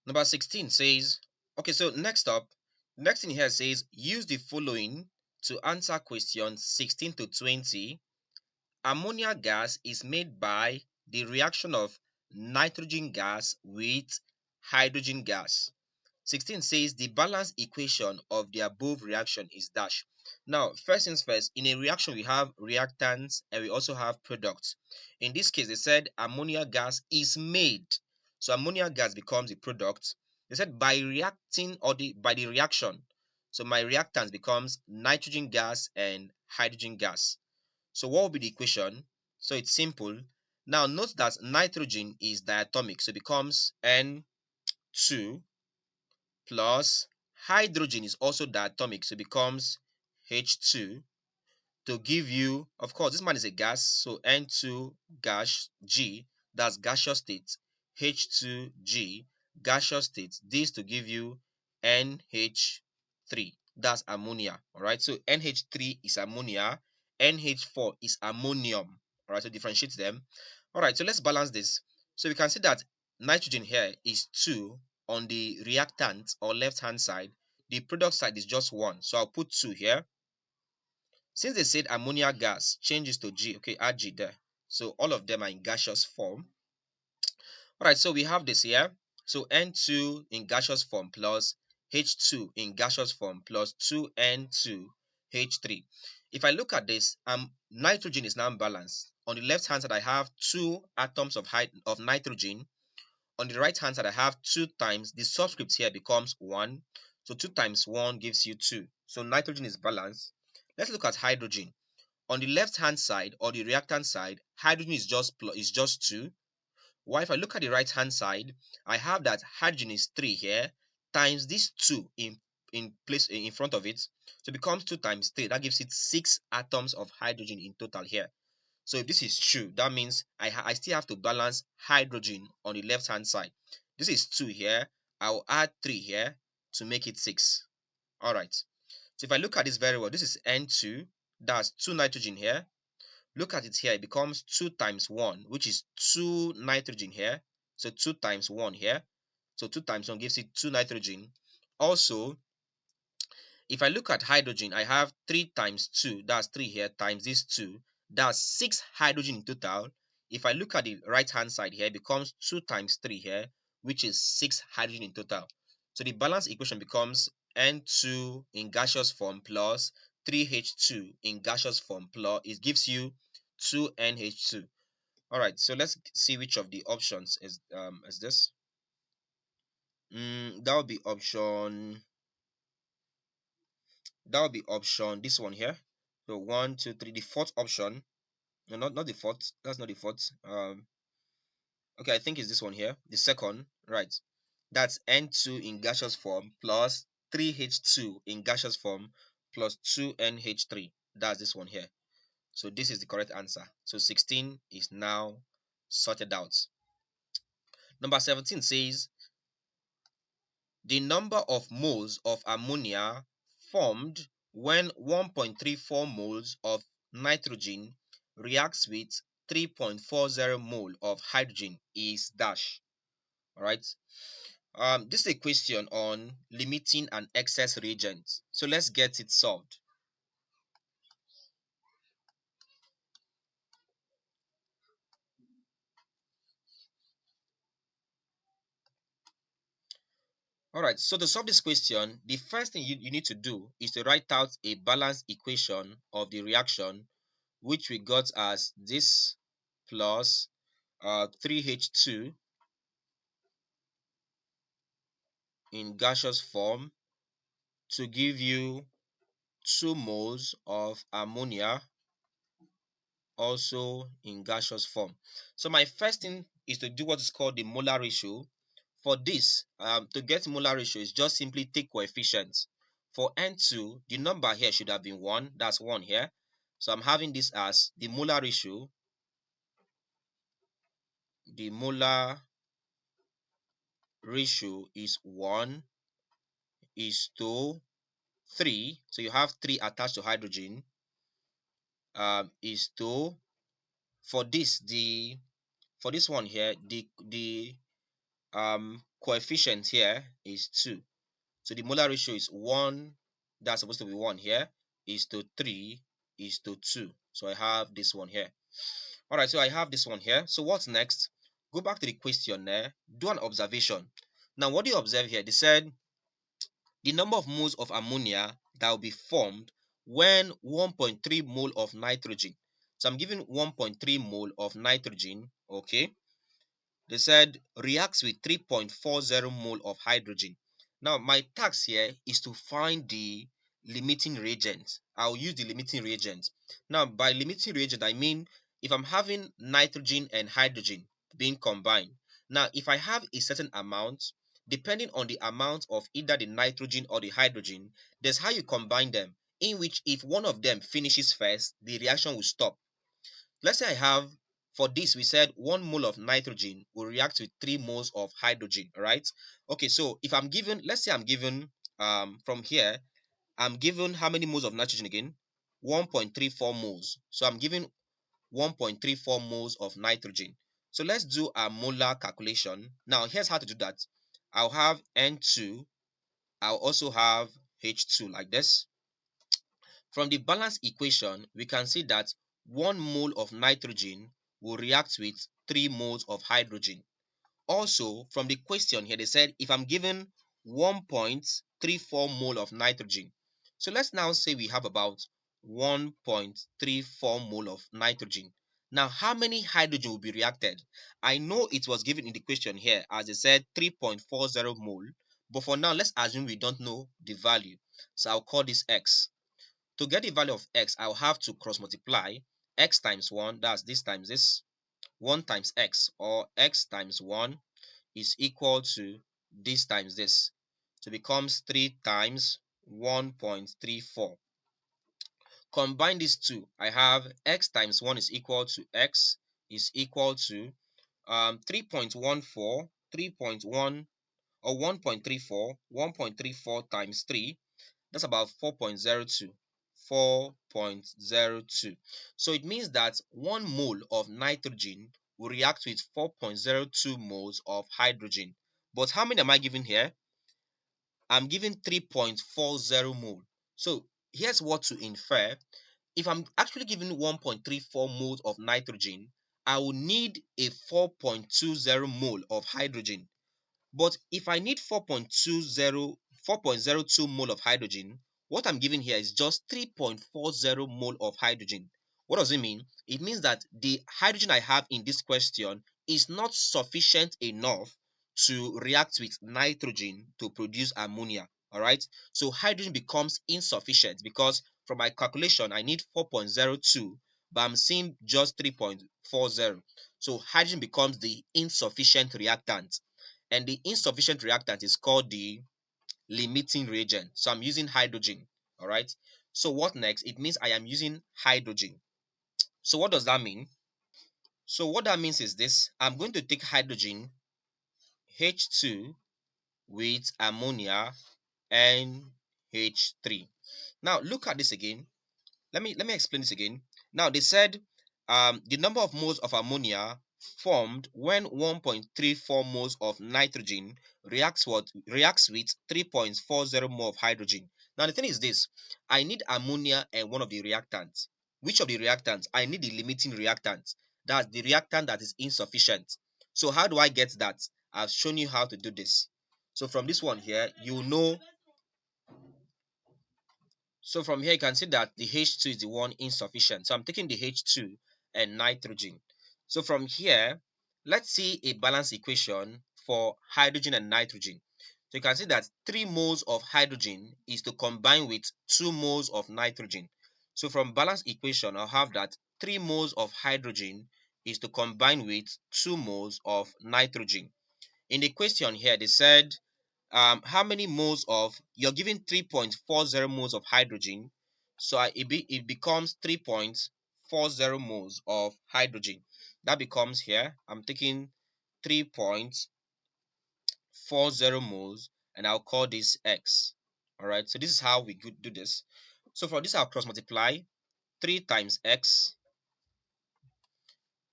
Number 16 says, okay, so next thing here says, use the following to answer questions 16 to 20. Ammonia gas is made by the reaction of nitrogen gas with hydrogen gas. 16 says the balance equation of the above reaction is dash. Now, first things first, in a reaction we have reactants and we also have products. In this case, they said ammonia gas is made. So ammonia gas becomes a product. They said by reacting or by the reaction. So my reactants becomes nitrogen gas and hydrogen gas. So what will be the equation? So it's simple. Now note that nitrogen is diatomic, so it becomes N2 plus hydrogen is also diatomic, so it becomes H2 to give you, of course, this man is a gas, so N2 gas G, that's gaseous state, H2G gaseous state, this to give you NH3, that's ammonia. All right, so NH3 is ammonia, NH4 is ammonium. All right, so differentiate them. All right, so let's balance this. So we can see that nitrogen here is 2 on the reactant or left hand side. The product side is just 1, so I'll put 2 here. Since they said ammonia gas changes to G, okay, add G there. So all of them are in gaseous form. All right, so we have this here. So N2 in gaseous form plus H2 in gaseous form plus 2N2H3. If I look at this, nitrogen is now balanced. On the left hand side, I have 2 atoms of nitrogen. On the right hand side, I have 2 times, the subscript here becomes 1. So 2 times 1 gives you 2. So nitrogen is balanced. Let's look at hydrogen. On the left hand side or the reactant side, hydrogen is just 2. While if I look at the right hand side, I have that hydrogen is 3 here times this 2 in place in front of it. So it becomes 2 times 3. That gives it 6 atoms of hydrogen in total here. So if this is true, that means I still have to balance hydrogen on the left hand side. This is 2 here. I will add 3 here to make it 6. All right. So if I look at this very well, this is N2. That's 2 nitrogen here. Look at it here. It becomes 2 times 1, which is 2 nitrogen here. So 2 times 1 here. So 2 times 1 gives it 2 nitrogen. Also, if I look at hydrogen, I have 3 times 2. That's 3 here times this 2. That's 6 hydrogen in total. If I look at the right hand side here, it becomes 2 times 3 here, which is 6 hydrogen in total. So the balance equation becomes N2 in gaseous form plus 3H2 in gaseous form plus it gives you 2NH2. All right, so let's see which of the options is this. That would be option. That would be option this one here. So 1, 2, 3. The fourth option. No, not the fourth. That's not the fourth. Okay, I think it's this one here. The second, right? That's N2 in gaseous form plus 3H2 in gaseous form plus 2NH3. That's this one here. So this is the correct answer. So 16 is now sorted out. Number 17 says the number of moles of ammonia formed when 1.34 moles of nitrogen reacts with 3.40 mole of hydrogen is dash. All right. This is a question on limiting an excess reagent. So let's get it solved. All right. So to solve this question, the first thing you need to do is to write out a balanced equation of the reaction, which we got as this plus 3H2 in gaseous form to give you 2 moles of ammonia also in gaseous form. So my first thing is to do what is called the molar ratio. For this, to get molar ratio is just simply take coefficients. For N2, the number here should have been 1. That's 1 here. So I'm having this as the molar ratio. The molar ratio is 1 is to 3. So you have 3 attached to hydrogen. Is to, for this one here, the coefficient here is 2. So the molar ratio is 1, that's supposed to be 1 here, is to 3 is to 2. So I have this one here. All right, so I have this one here. So what's next? Go back to the questionnaire, do an observation. Now, what do you observe here? They said the number of moles of ammonia that will be formed when 1.3 mole of nitrogen. So I'm giving 1.3 mole of nitrogen, okay? They said reacts with 3.40 mole of hydrogen. Now, my task here is to find the limiting reagent. I'll use the limiting reagent. Now, by limiting reagent, I mean if I'm having nitrogen and hydrogen being combined. Now, if I have a certain amount, depending on the amount of either the nitrogen or the hydrogen, there's how you combine them, in which if one of them finishes first, the reaction will stop. Let's say I have, for this we said 1 mole of nitrogen will react with 3 moles of hydrogen, right? Okay, so if I'm given, let's say I'm given from here, I'm given how many moles of nitrogen again? 1.34 moles. So I'm given 1.34 moles of nitrogen. So let's do a molar calculation. Now here's how to do that. I'll have N2, I'll also have H2 like this. From the balance equation, we can see that 1 mole of nitrogen will react with 3 moles of hydrogen. Also, from the question here, they said if I'm given 1.34 mole of nitrogen. So let's now say we have about 1.34 mole of nitrogen. Now, how many hydrogen will be reacted? I know it was given in the question here as they said 3.40 mole. But for now, let's assume we don't know the value. So I'll call this X. To get the value of X, I'll have to cross multiply X times 1, that's this times this, 1 times X, or X times 1 is equal to this times this. So it becomes 3 times 1.34. Combine these two, I have X times 1 is equal to X is equal to 3.14, 3.1 or 1.34, 1.34 times 3, that's about 4.02. 4.02. So it means that 1 mole of nitrogen will react with 4.02 moles of hydrogen. But how many am I given here? I'm given 3.40 mole. So here's what to infer. If I'm actually given 1.34 moles of nitrogen, I will need a 4.20 mole of hydrogen. But if I need 4.02 mole of hydrogen, what I'm giving here is just 3.40 mole of hydrogen. What does it mean? It means that the hydrogen I have in this question is not sufficient enough to react with nitrogen to produce ammonia. All right. So hydrogen becomes insufficient because from my calculation, I need 4.02, but I'm seeing just 3.40. So hydrogen becomes the insufficient reactant. And the insufficient reactant is called the limiting reagent. So I'm using hydrogen. All right. So what next? It means I am using hydrogen. So what does that mean? So what that means is this. I'm going to take hydrogen H2 with ammonia NH3. Now look at this again. Let me explain this again. Now they said the number of moles of ammonia formed when 1.34 moles of nitrogen reacts with 3.40 mole of hydrogen. Now the thing is this, I need ammonia and one of the reactants. Which of the reactants? I need the limiting reactant. That's the reactant that is insufficient. So how do I get that? I've shown you how to do this. So from this one here, you know. So from here you can see that the H2 is the one insufficient. So I'm taking the H2 and nitrogen. So from here, let's see a balance equation for hydrogen and nitrogen. So you can see that 3 moles of hydrogen is to combine with 2 moles of nitrogen. So from balance equation, I'll have that 3 moles of hydrogen is to combine with 2 moles of nitrogen. In the question here, they said how many moles of, you're given 3.40 moles of hydrogen, so it becomes 3.40 moles of hydrogen. That becomes here, I'm taking 3.40 moles and I'll call this X. All right, so this is how we could do this. So for this, I'll cross multiply 3 times X.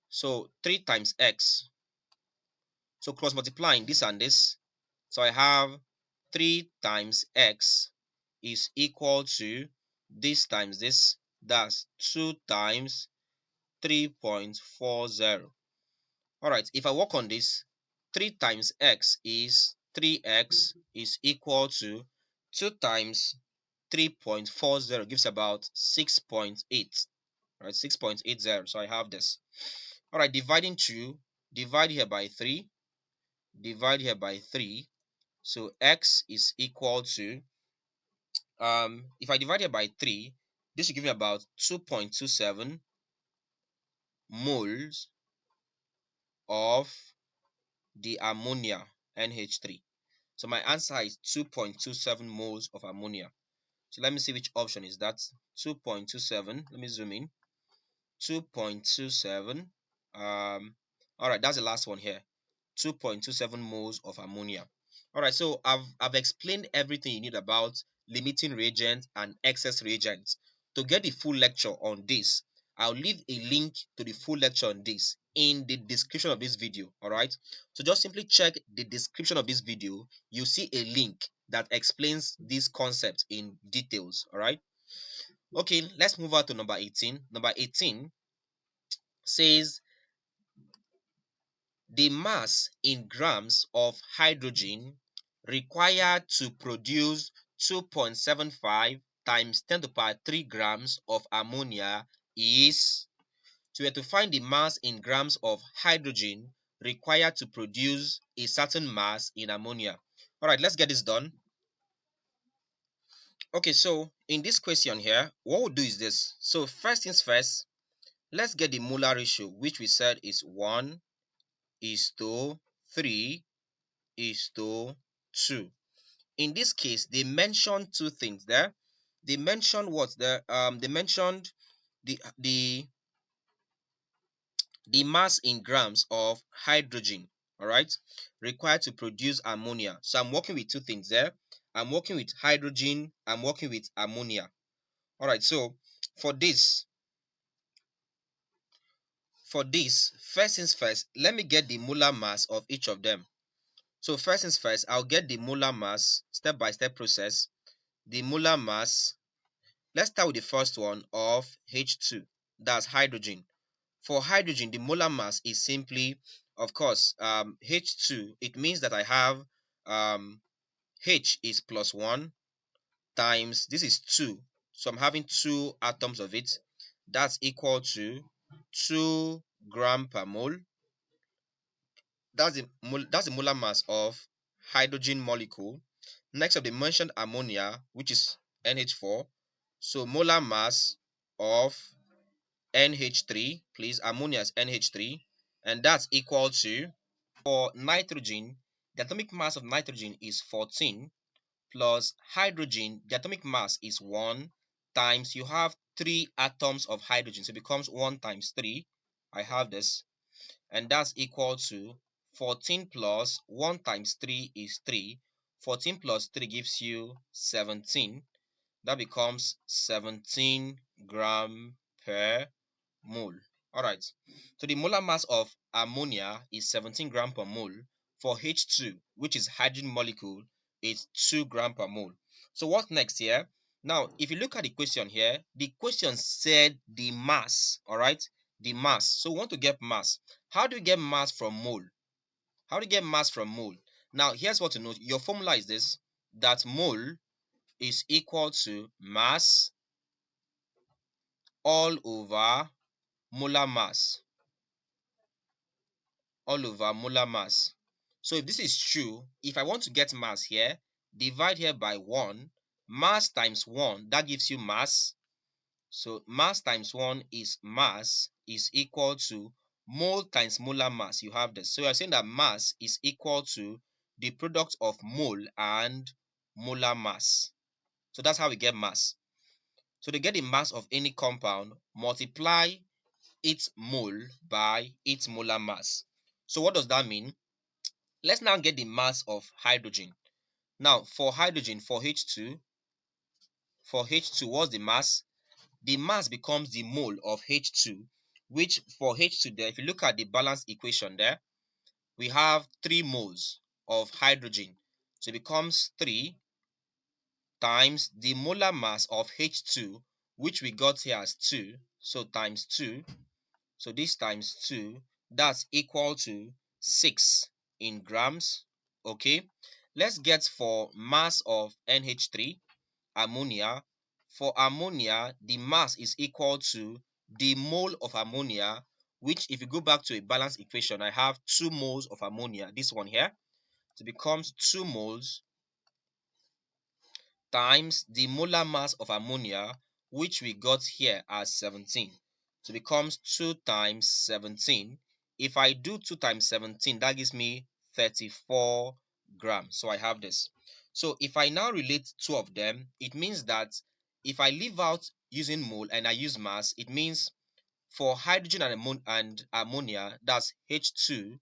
So 3 times X. So cross multiplying this and this. So I have 3 times x is equal to this times this. That's 2 times 3.40. Alright, if I work on this, 3 times x is 3x is equal to 2 times 3.40 gives about 6.8. Right, 6.80. So I have this. Alright, dividing 2, divide here by 3, divide here by 3. So x is equal to, if I divide here by 3, this will give me about 2.27 moles of the ammonia NH3. So my answer is 2.27 moles of ammonia. So let me see which option is that. 2.27. Let me zoom in. 2.27. All right, that's the last one here. 2.27 moles of ammonia. All right, so I've explained everything you need about limiting reagents and excess reagents. To get the full lecture on this, I'll leave a link to the full lecture on this in the description of this video. All right, so just simply check the description of this video. You see a link that explains this concept in details. All right, okay, let's move on to number 18. Number 18 says the mass in grams of hydrogen required to produce 2.75 times 10 to the power 3 grams of ammonia is. So we have to find the mass in grams of hydrogen required to produce a certain mass in ammonia. All right, let's get this done. Okay, so in this question here, what we'll do is this. So first things first, let's get the molar ratio, which we said is 1 is to 3 is to 2. In this case, they mentioned two things there. They mentioned what there? They mentioned the mass in grams of hydrogen, all right, required to produce ammonia. So I'm working with two things there. I'm working with hydrogen. I'm working with ammonia. All right. So for this, first things first, let me get the molar mass of each of them. So first things first, I'll get the molar mass, step by step process. The molar mass, let's start with the first one of H2, that's hydrogen. For hydrogen, the molar mass is simply, of course, H2. It means that I have H is plus 1 times, this is 2. So I'm having 2 atoms of it. That's equal to 2 gram per mole. That's the molar mass of hydrogen molecule. Next up, they mentioned ammonia, which is NH4. So molar mass of NH3, please, ammonia is NH3, and that's equal to, for nitrogen, the atomic mass of nitrogen is 14, plus hydrogen, the atomic mass is 1, times you have 3 atoms of hydrogen, so it becomes 1 times 3. I have this, and that's equal to 14 plus 1 times 3 is 3. 14 plus 3 gives you 17. That becomes 17 gram per mole. Alright, so the molar mass of ammonia is 17 gram per mole. For H2, which is hydrogen molecule, it's 2 gram per mole. So what next here? Now, if you look at the question here, the question said the mass, alright? The mass. So we want to get mass. How do you get mass from mole? How do you get mass from mole? Now, here's what to note. Your formula is this, that mole is equal to mass all over molar mass. All over molar mass. So if this is true, if I want to get mass here, divide here by 1. Mass times 1, that gives you mass. So mass times 1 is mass is equal to mole times molar mass. You have this. So you're saying that mass is equal to the product of mole and molar mass. So that's how we get mass. So to get the mass of any compound, multiply its mole by its molar mass. So what does that mean? Let's now get the mass of hydrogen. Now for hydrogen, for H2, what's the mass? The mass becomes the mole of H2, which for H2 there, if you look at the balance equation there, we have 3 moles of hydrogen. So it becomes 3 times the molar mass of H2, which we got here as 2. So times 2. So this times 2, that's equal to 6 in grams. Okay. Let's get for mass of NH3, ammonia. For ammonia, the mass is equal to the mole of ammonia, which if you go back to a balanced equation, I have 2 moles of ammonia, this one here. So it becomes 2 moles times the molar mass of ammonia, which we got here as 17. So it becomes 2 times 17. If I do 2 times 17, that gives me 34 grams. So I have this. So if I now relate two of them, it means that if I leave out using mole and I use mass, it means for hydrogen and ammonia, that's H2,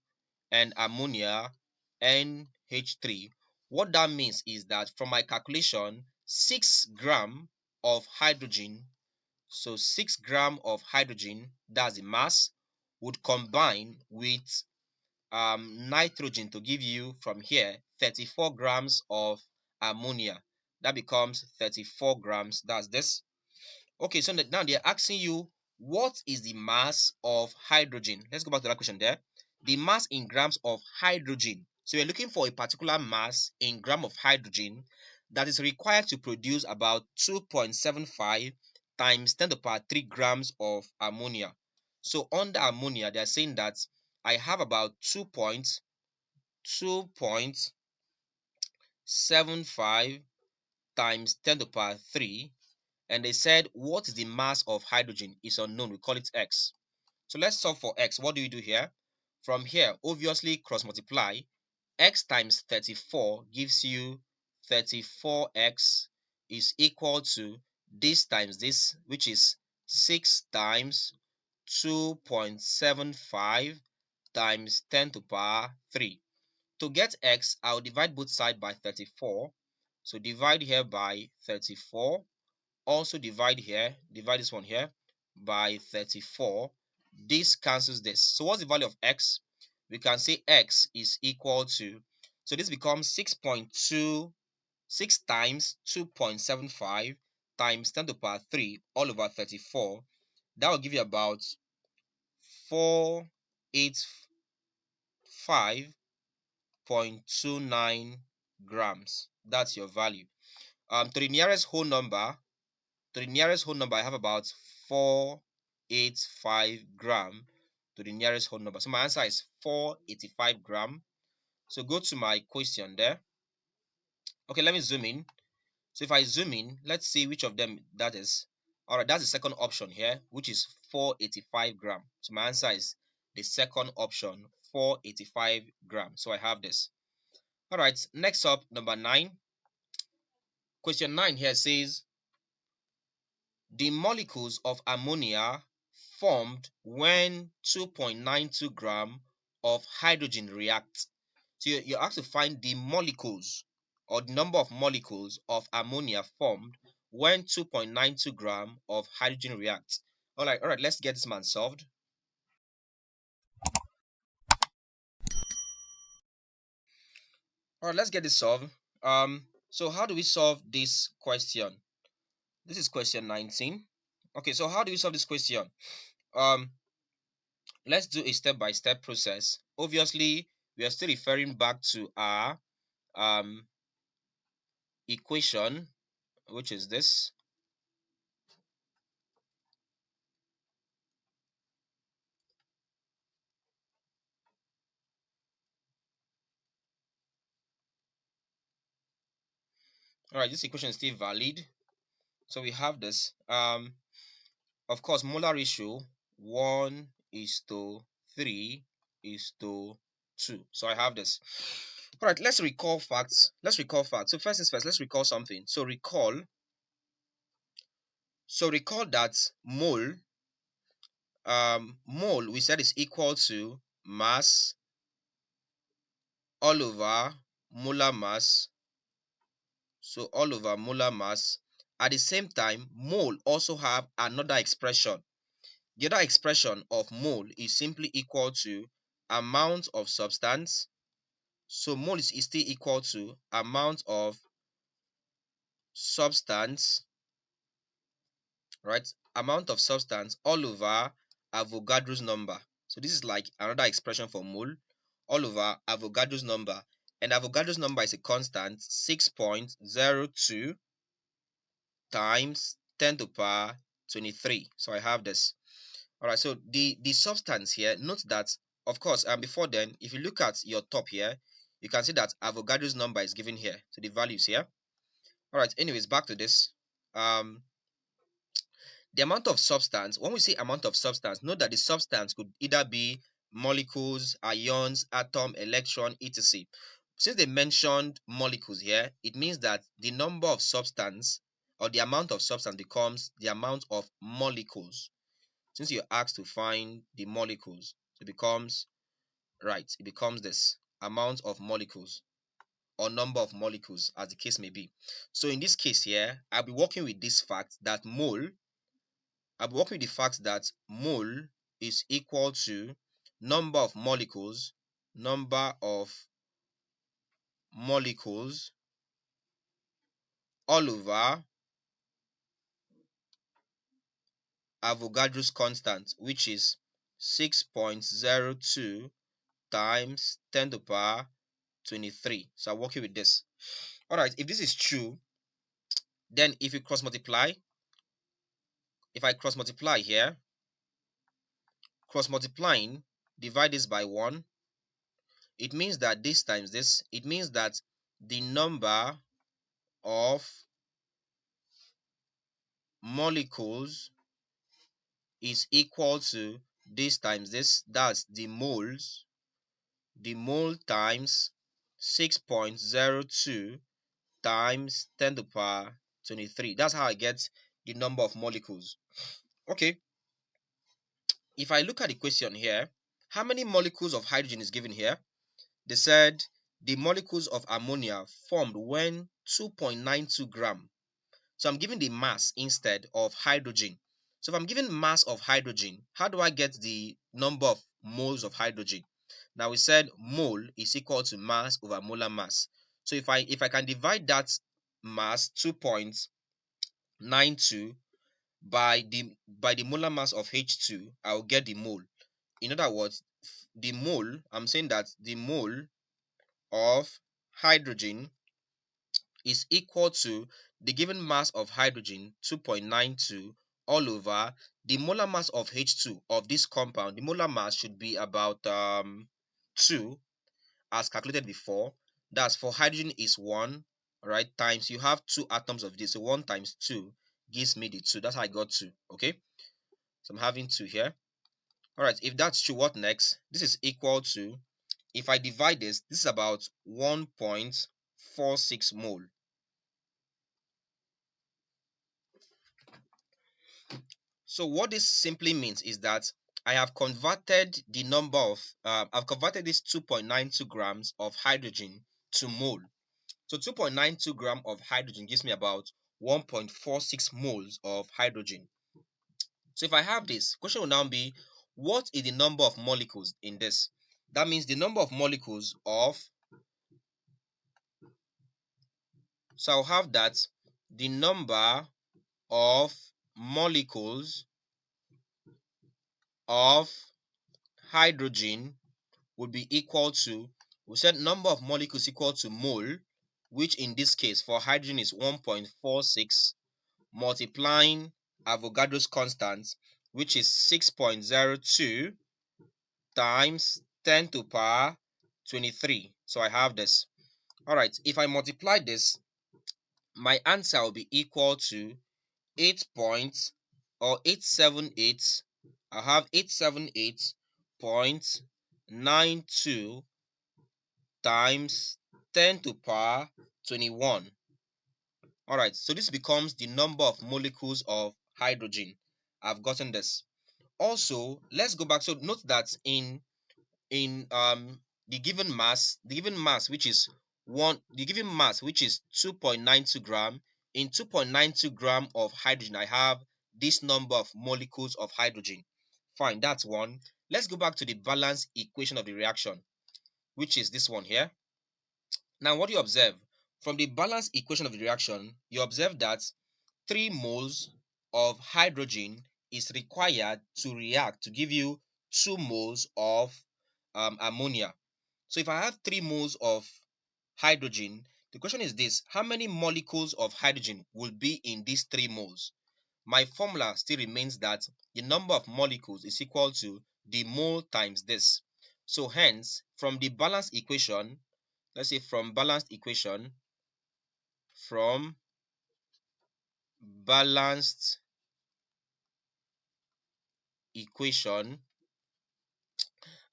and ammonia, NH3. What that means is that from my calculation, 6 gram of hydrogen, so 6 gram of hydrogen, that's the mass, would combine with nitrogen to give you from here 34 grams of ammonia. That becomes 34 grams. That's this. Okay, so now they're asking you what is the mass of hydrogen. Let's go back to that question there. The mass in grams of hydrogen. So you're looking for a particular mass in gram of hydrogen that is required to produce about 2.75 times 10 to the power 3 grams of ammonia. So on the ammonia, they're saying that I have about 2.75 times 10 to the power 3, and they said what is the mass of hydrogen is unknown. We call it X. So let's solve for X. What do you do here? From here, obviously cross multiply. X times 34 gives you 34x is equal to this times this, which is 6 times 2.75 times 10 to the power 3. To get X, I'll divide both sides by 34. So divide here by 34. Also divide this one here by 34. This cancels this. So what's the value of X? We can say X is equal to, so this becomes 6 times 2.75 times 10 to the power 3 all over 34. That will give you about 485.29 grams. That's your value. To the nearest whole number, I have about 485 gram to the nearest whole number. So my answer is 485 gram. So go to my question there. Okay, let me zoom in. So if I zoom in, let's see which of them that is. All right, that's the second option here, which is 485 gram. So my answer is the second option, 485 gram. So I have this. All right, next up, number 9. Question 9 here says, the molecules of ammonia formed when 2.92 gram of hydrogen react. So you have to find the molecules or the number of molecules of ammonia formed when 2.92 gram of hydrogen reacts. All right, let's get this man solved. All right, let's get this solved. So how do we solve this question? This is question 19. Okay, so how do we solve this question? Let's do a step-by-step process. Obviously, we are still referring back to our equation, which is this. All right, this equation is still valid. So we have this. Of course, molar ratio 1:3:2. So I have this. All right, let's recall facts. So first is first, let's recall something. So recall that mole we said is equal to mass all over molar mass. So all over molar mass. At the same time, mole also have another expression. The other expression of mole is simply equal to amount of substance. So mole is still equal to amount of substance, right? Amount of substance all over Avogadro's number. So this is like another expression for mole all over Avogadro's number. And Avogadro's number is a constant 6.02 times 10 to the power 23. So I have this. All right, so the substance here, note that, of course, before then, if you look at your top here, you can see that Avogadro's number is given here. So the values here. All right, anyways, back to this. The amount of substance, when we say amount of substance, note that the substance could either be molecules, ions, atom, electron, etc. Since they mentioned molecules here, it means that the number of substance or the amount of substance becomes the amount of molecules. Since you're asked to find the molecules, it becomes, right, it becomes this amount of molecules or number of molecules, as the case may be. So in this case here, I'll be working with this fact that I'll be working with the fact that mole is equal to number of molecules all over Avogadro's constant, which is 6.02 times 10 to the power 23. So I'm working with this. All right, if this is true, then if I cross multiply here, cross multiplying, divide this by 1, it means that this times this, it means that the number of molecules is equal to this times this, that's the moles, the mole times 6.02 times 10 to the power 23. That's how I get the number of molecules. Okay, if I look at the question here, how many molecules of hydrogen is given here? They said the molecules of ammonia formed when 2.92 gram. So I'm giving the mass instead of hydrogen. So if I'm given mass of hydrogen, how do I get the number of moles of hydrogen? Now we said mole is equal to mass over molar mass. So if I can divide that mass 2.92 by the molar mass of H2, I'll get the mole. In other words, the mole, I'm saying that the mole of hydrogen is equal to the given mass of hydrogen 2.92 all over the molar mass of H2 of this compound. The molar mass should be about 2 as calculated before. That's for hydrogen is 1, right? Times you have 2 atoms of this, so 1 times 2 gives me the 2. That's how I got 2. Okay, so I'm having 2 here. All right, if that's true, what next? This is equal to, if I divide this is about 1.46 mole. So what this simply means is that I have converted the number of I've converted this 2.92 grams of hydrogen to mole. So 2.92 gram of hydrogen gives me about 1.46 moles of hydrogen. So if I have this, question will now be, what is the number of molecules in this? That means the number of molecules of, so I'll have that the number of molecules of hydrogen would be equal to, we said number of molecules equal to mole, which in this case for hydrogen is 1.46, multiplying Avogadro's constant, which is 6.02 times 10 to the power 23. So I have this. All right, if I multiply this, my answer will be equal to 8 points or 878. I have 878.92 times 10 to the power 21. All right, so this becomes the number of molecules of hydrogen. I've gotten this. Also, let's go back. So note that in the given mass which is 2.92 gram, in 2.92 gram of hydrogen I have this number of molecules of hydrogen. Fine, that's one. let's go back to the balance equation of the reaction, which is this one here. Now, what do you observe? From the balance equation of the reaction, you observe that 3 moles of hydrogen is required to react to give you 2 moles of ammonia. So if I have 3 moles of hydrogen, the question is this: how many molecules of hydrogen will be in these 3 moles? My formula still remains that the number of molecules is equal to the mole times this. So hence, from the balanced equation, let's say from balanced equation,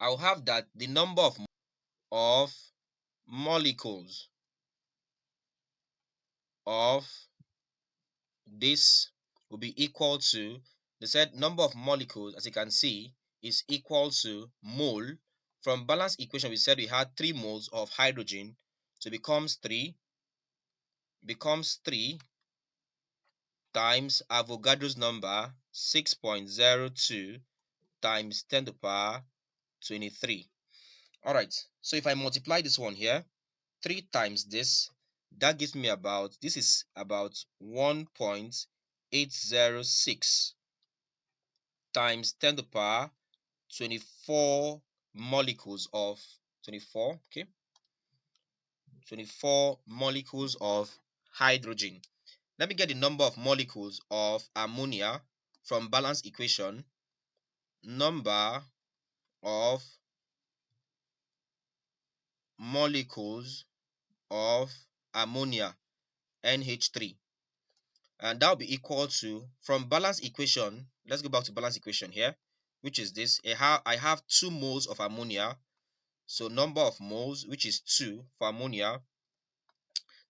I'll have that the number of molecules of this will be equal to, they said number of molecules, as you can see, is equal to mole. From balance equation, we said we had 3 moles of hydrogen, so it becomes 3 times Avogadro's number 6.02 times 10 to the power 23. All right, so if I multiply this one here, 3 times this, that gives me about, this is about 1.806 times 10 to the power 24 molecules of 24, okay, 24 molecules of hydrogen. Let me get the number of molecules of ammonia from balance equation. Number of molecules of ammonia, NH3, and that will be equal to, from balance equation, let's go back to balance equation here, which is this. I have 2 moles of ammonia, so number of moles, which is 2 for ammonia,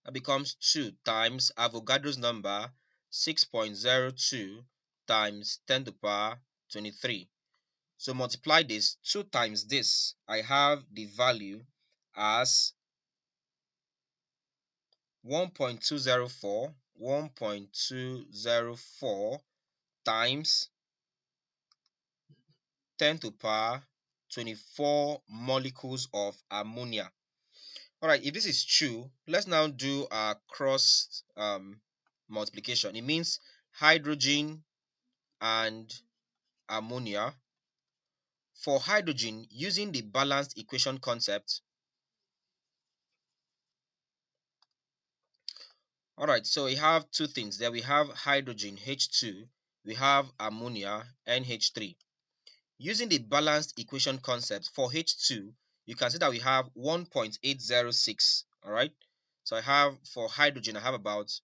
that becomes 2 times Avogadro's number 6.02 times 10 to the power 23. So multiply this, 2 times this, I have the value as 1.204 times 10 to the power 24 molecules of ammonia. All right, if this is true, let's now do a cross multiplication. It means hydrogen and ammonia. For hydrogen, using the balanced equation concept. All right, so we have 2 things there. We have hydrogen, H2, we have ammonia, NH3. Using the balanced equation concept for H2, you can see that we have 1.806. All right, so I have, for hydrogen, I have about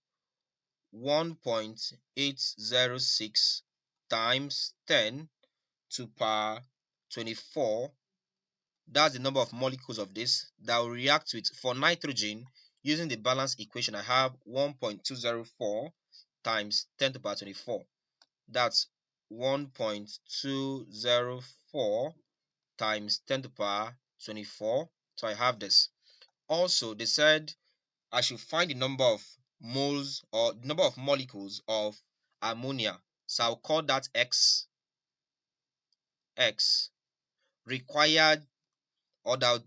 1.806 times 10 to power 24. That's the number of molecules of this that will react with. For nitrogen, using the balance equation, I have 1.204 times 10 to the power 24. That's 1.204 times 10 to the power 24. So I have this. Also, they said I should find the number of moles or the number of molecules of ammonia. So I'll call that X required, or that.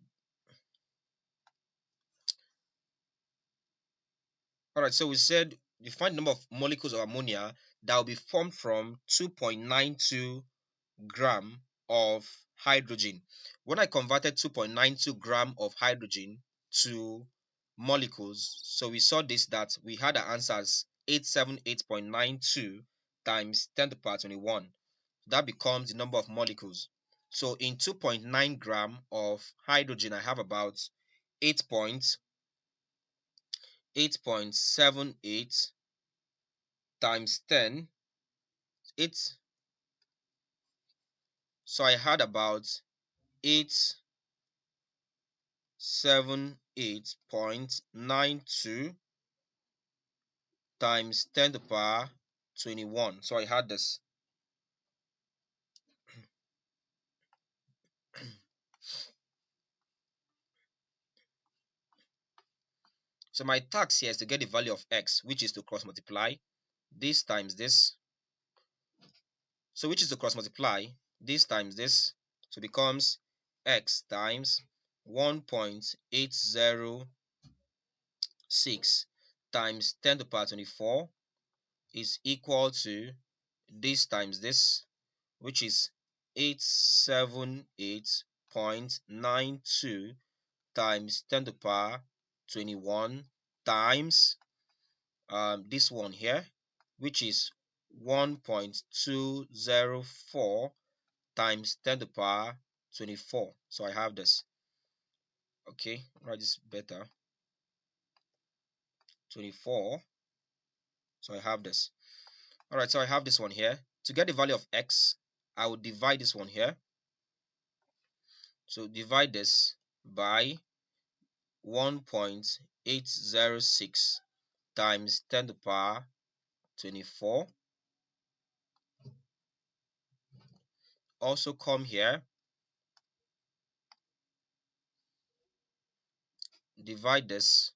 All right, so we said you find the number of molecules of ammonia that will be formed from 2.92 gram of hydrogen. When I converted 2.92 gram of hydrogen to molecules, so we saw this, that we had our answers 878.92 times 10 to the power 21. That becomes the number of molecules. So in 2.9 gram of hydrogen, I have about 8.78 times 10, 8. So I had about 878.92 times 10 to the power 21. So I had this. So my task here is to get the value of x, which is to cross multiply this times this. So which is to cross multiply this times this, So it becomes x times 1.806 times 10 to the power 24 is equal to this times this, which is 878.92 times 10 to the power 21 times this one here, which is 1.204 times 10 to the power 24. So I have this. Okay, write this better. 24. So I have this. All right, so I have this one here. To get the value of x, I will divide this one here. So divide this by 1.806 times 10 to the power 24. Also come here, divide this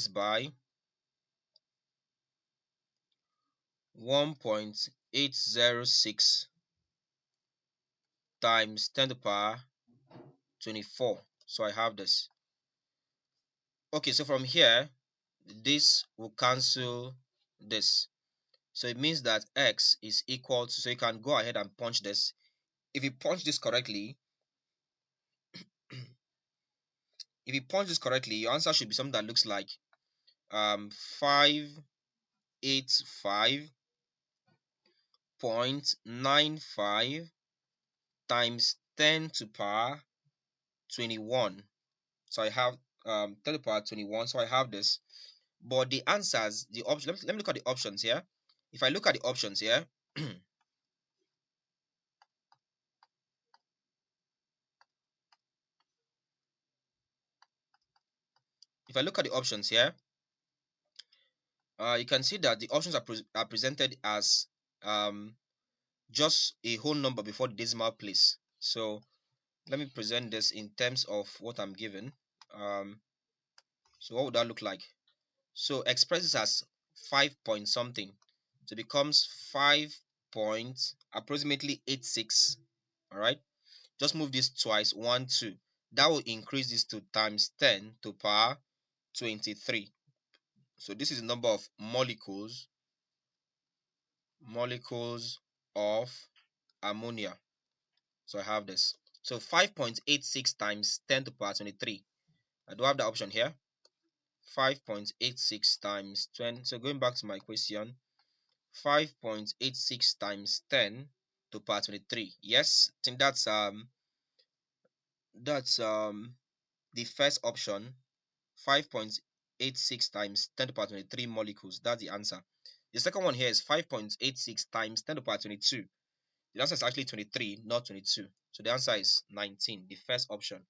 by 1.806 times 10 to the power 24. So I have this. Okay, so from here, this will cancel this. So it means that x is equal to, so you can go ahead and punch this. If you punch this correctly, your answer should be something that looks like 585.95 times 10 to the power 21. So I have 10 to the power 21. So I have this. But the answers, the option, let me look at the options here. If I look at the options here, if I look at the options here, you can see that the options are presented as just a whole number before the decimal place. So let me present this in terms of what I'm given. So what would that look like? So express this as 5 point something. So it becomes 5 point approximately 86. All right. Just move this twice, 1, 2. That will increase this to times 10 to the power 23. So this is the number of molecules of ammonia. So I have this. So 5.86 times 10 to the power 23. I do have the option here. 5.86 times 20. So going back to my question, 5.86 times 10 to the power 23. Yes, I think that's the first option. 5.86 times 10 to the power 23 molecules. That's the answer. The second one here is 5.86 times 10 to the power 22. The answer is actually 23, not 22. So the answer is 19, the first option.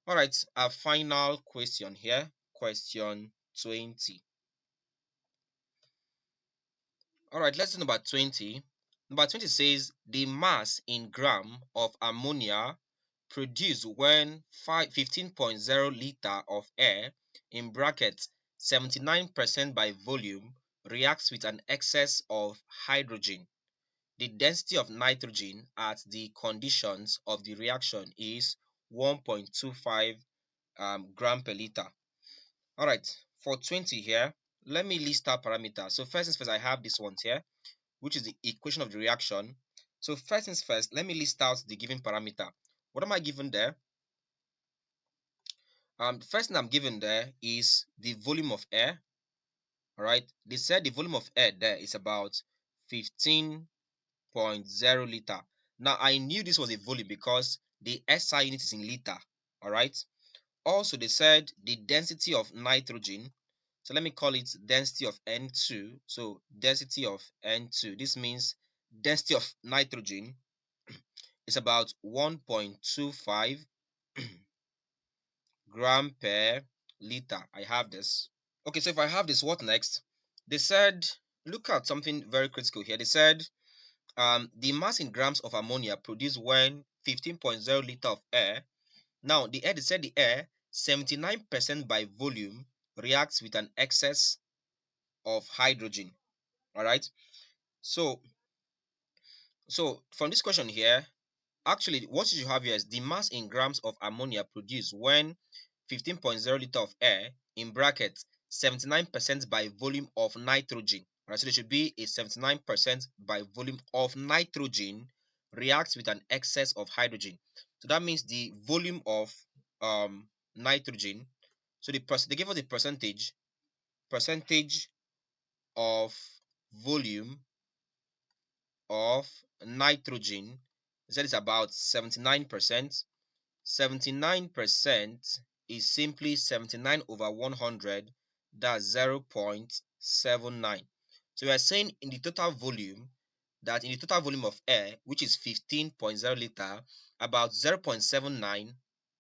All right, our final question here, question 20. All right, let's do number 20. Number 20 says the mass in gram of ammonia produced when 15.0 liter of air in brackets 79% by volume reacts with an excess of hydrogen. The density of nitrogen at the conditions of the reaction is 1.25 gram per liter. All right, for 20 here, let me list out parameters. So first things first, I have this one here, which is the equation of the reaction. So first things first, let me list out the given parameter. What am I given there? The first thing I'm given there is the volume of air. All right, they said the volume of air there is about 15.0 liter. Now I knew this was a volume because the SI unit is in liter. All right. Also, they said the density of nitrogen. So let me call it density of N2. So density of N2. This means density of nitrogen is about 1.25 gram per liter. I have this. Okay, so if I have this, what next? They said, look at something very critical here. They said the mass in grams of ammonia produced when 15.0 liter of air. Now, the air, they said the air 79% by volume reacts with an excess of hydrogen. All right. So So from this question here, actually what you should have here is the mass in grams of ammonia produced when 15.0 liter of air in brackets 79% by volume of nitrogen. Right, so there should be a 79% by volume of nitrogen reacts with an excess of hydrogen. So that means the volume of nitrogen. So they give us the percentage of volume of nitrogen. That is about 79%. 79% is simply 79 over 100, that's 0.79. So we are saying in the total volume, that in the total volume of air, which is 15.0 liter, about 0.79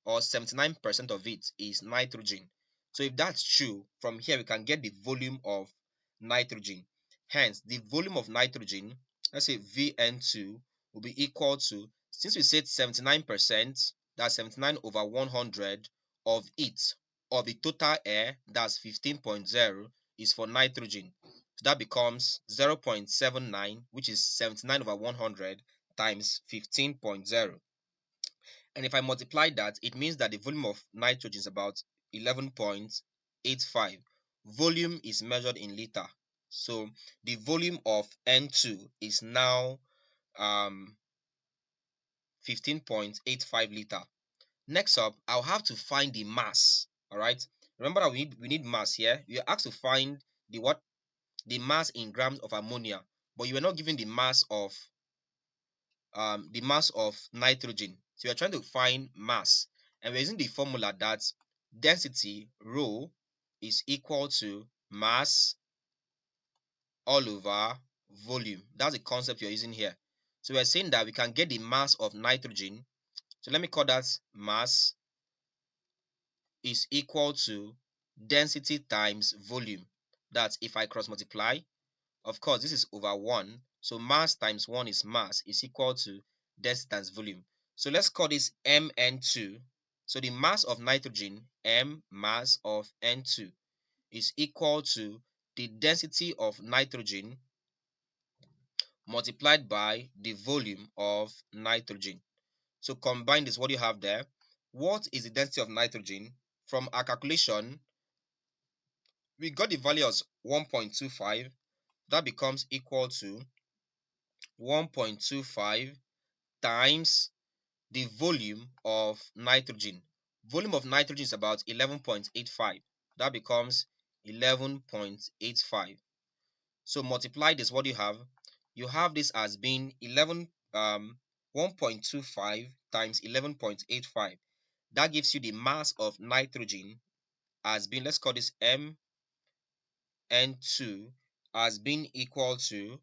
or 79% of it is nitrogen. So if that's true, from here we can get the volume of nitrogen. Hence, the volume of nitrogen, let's say Vn2, will be equal to, since we said 79%, that's 79 over 100 of it, of the total air, that's 15.0, is for nitrogen. So that becomes 0.79, which is 79 over 100 times 15.0. And if I multiply that, it means that the volume of nitrogen is about 11.85. Volume is measured in liter. So the volume of N2 is now 15.85 liter. Next up, I'll have to find the mass. All right. Remember that we need mass here. You're asked to find the what? The mass in grams of ammonia, but you were not given the mass of nitrogen. So you're trying to find mass, and we're using the formula that density rho is equal to mass all over volume. That's the concept you're using here. So we're saying that we can get the mass of nitrogen. So let me call that mass is equal to density times volume. That's if I cross multiply. Of course, this is over 1. So mass times 1 is mass is equal to density times volume. So let's call this Mn2. So the mass of nitrogen, M mass of N2, is equal to the density of nitrogen multiplied by the volume of nitrogen. So combine this, what do you have there? What is the density of nitrogen? From our calculation, we got the value as 1.25. That becomes equal to 1.25 times the volume of nitrogen. Volume of nitrogen is about 11.85. That becomes 11.85. So multiply this, what do you have? You have this as being 1.25 times 11.85. That gives you the mass of nitrogen as being, let's call this Mn2, as being equal to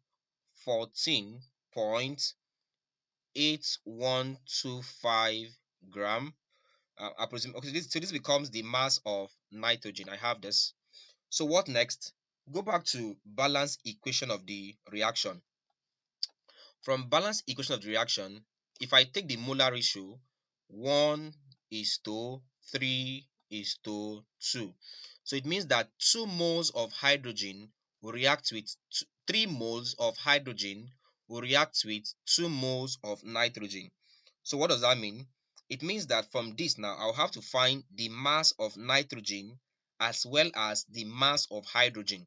14.8125 gram. I presume, okay, so this becomes the mass of nitrogen. I have this. So what next? Go back to balance equation of the reaction. From balance equation of the reaction, if I take the molar ratio 1:3:2, so it means that 2 moles of hydrogen will react with 3 moles of hydrogen will react with 2 moles of nitrogen. So what does that mean? It means that from this now, I'll have to find the mass of nitrogen as well as the mass of hydrogen.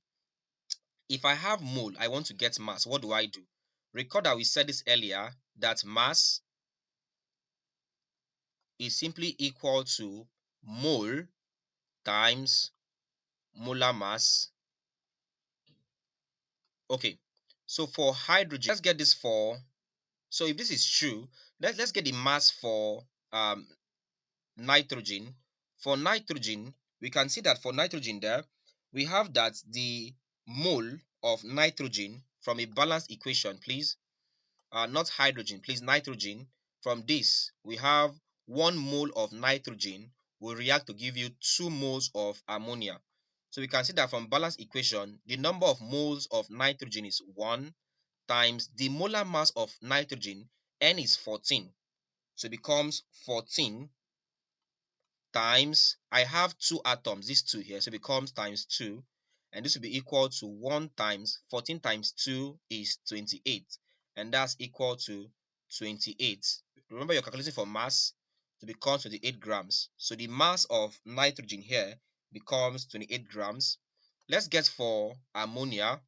If I have mole, I want to get mass, what do I do? Recall that we said this earlier, that mass is simply equal to mole times molar mass. Okay, so for hydrogen, let's get this for, so if this is true, let's get the mass for nitrogen. For nitrogen, we can see that for nitrogen there, we have that the mole of nitrogen from a balanced equation, please, not hydrogen, please, nitrogen. From this, we have 1 mole of nitrogen will react to give you 2 moles of ammonia. So we can see that from balanced equation, the number of moles of nitrogen is 1 times the molar mass of nitrogen, N is 14. So it becomes 14 times, I have 2 atoms, these 2 here, so it becomes times 2. And this will be equal to 1 times 14 times 2 is 28. and that's equal to 28. Remember, you're calculating for mass to become 28 grams. So the mass of nitrogen here becomes 28 grams. Let's get for ammonia.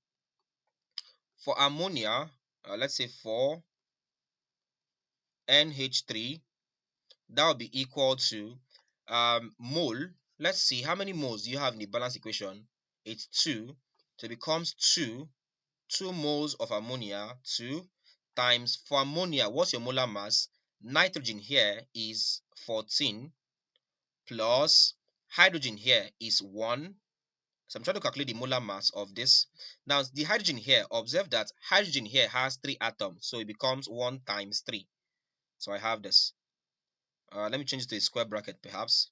For ammonia, let's say for NH3, that will be equal to mole. Let's see how many moles do you have in the balance equation. It's 2, so it becomes 2 moles of ammonia, 2 times, for ammonia, what's your molar mass? Nitrogen here is 14 plus hydrogen here is 1. So I'm trying to calculate the molar mass of this. Now the hydrogen here, observe that hydrogen here has 3 atoms, so it becomes 1 times 3. So I have this. Let me change it to a square bracket perhaps.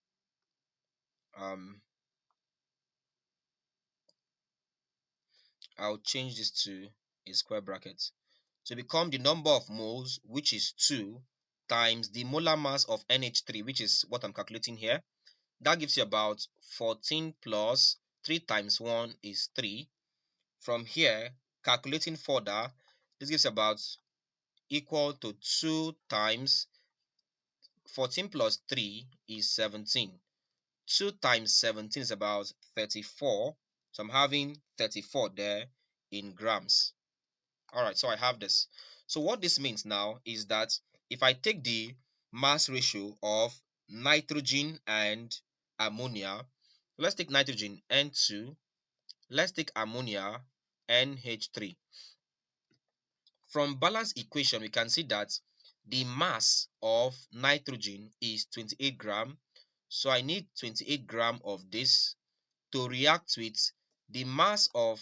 I'll change this to a square bracket. So become the number of moles, which is 2, times the molar mass of NH3, which is what I'm calculating here. That gives you about 14 plus 3 times 1 is 3. From here, calculating further, this gives about equal to 2 times 14 plus 3 is 17. 2 times 17 is about 34. So I'm having 34 there in grams. Alright, so I have this. So what this means now is that if I take the mass ratio of nitrogen and ammonia, let's take nitrogen N2, let's take ammonia NH3. From balance equation, we can see that the mass of nitrogen is 28 gram. So I need 28 gram of this to react with the mass of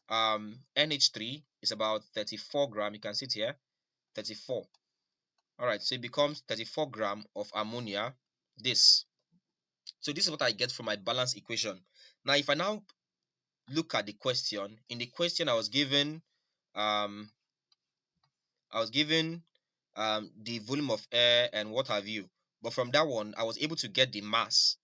NH3 is about 34 gram. You can see it here, 34. All right, so it becomes 34 gram of ammonia. This. So this is what I get from my balance equation. Now, if I now look at the question, in the question um, I was given the volume of air and what have you. But from that one, I was able to get the mass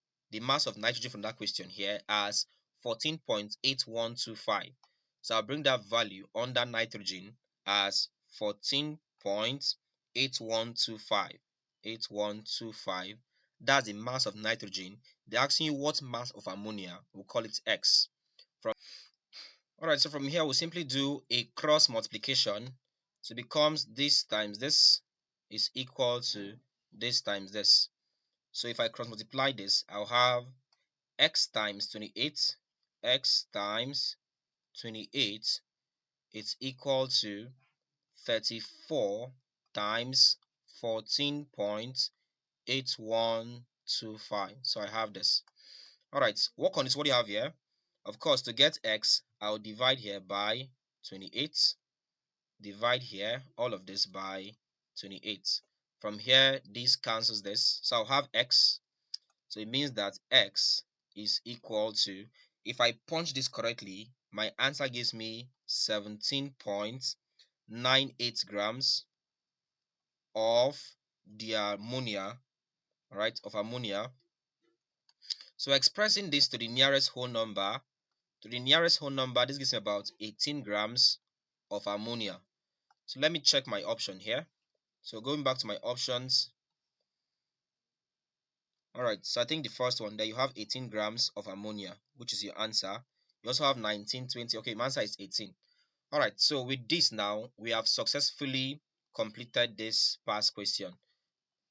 of nitrogen from that question here as 14.8125. So I'll bring that value under nitrogen as 14.8125. 8125. That's the mass of nitrogen. They're asking you what mass of ammonia. We'll call it X. Alright, so from here we'll simply do a cross multiplication. So it becomes this times this is equal to this times this. So if I cross multiply this, I'll have x times 28, x times 28, it's equal to 34 times 14.8125. So I have this. Alright, work on this. What do you have here? Of course, to get x, I'll divide here by 28. Divide here, all of this by 28. From here, this cancels this. So I'll have x. So it means that x is equal to, if I punch this correctly, my answer gives me 17.98 grams of the ammonia, right, of ammonia. So expressing this to the nearest whole number, this gives me about 18 grams of ammonia. So let me check my option here. So going back to my options. Alright, so I think the first one there, you have 18 grams of ammonia, which is your answer. You also have 19, 20. Okay, my answer is 18. Alright, so with this now, we have successfully completed this past question.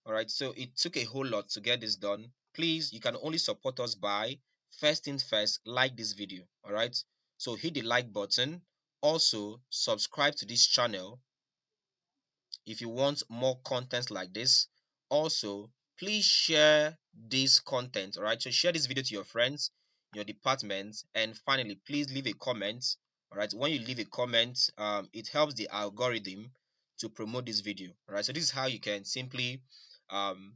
Alright, so it took a whole lot to get this done. Please, you can only support us by, first things first, like this video. Alright, so hit the like button. Also, subscribe to this channel if you want more content like this. Also, please share this content. All right, so share this video to your friends, your department, and finally, please leave a comment. All right, when you leave a comment, it helps the algorithm to promote this video. All right, so this is how you can simply um,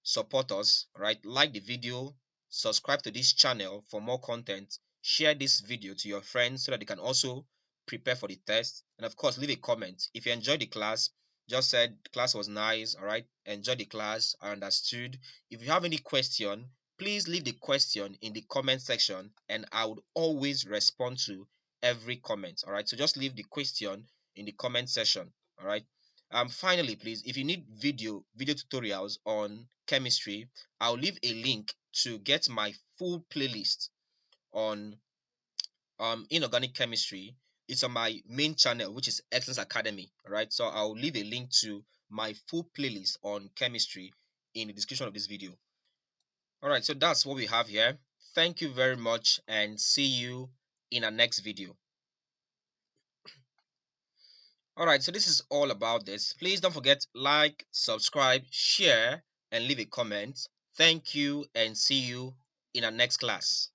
support us. All right, like the video, subscribe to this channel for more content, share this video to your friends so that they can also prepare for the test, and of course leave a comment if you enjoyed the class. Just said the class was nice. All right, enjoy the class, I understood. If you have any question, please leave the question in the comment section and I would always respond to every comment. All right, so just leave the question in the comment section. All right. Finally, please, if you need video tutorials on chemistry, I'll leave a link to get my full playlist on inorganic chemistry. It's on my main channel, which is Excellence Academy. All right. So I'll leave a link to my full playlist on chemistry in the description of this video. All right. So that's what we have here. Thank you very much and see you in our next video. All right, so this is all about this. Please don't forget like, subscribe, share, and leave a comment. Thank you and see you in our next class.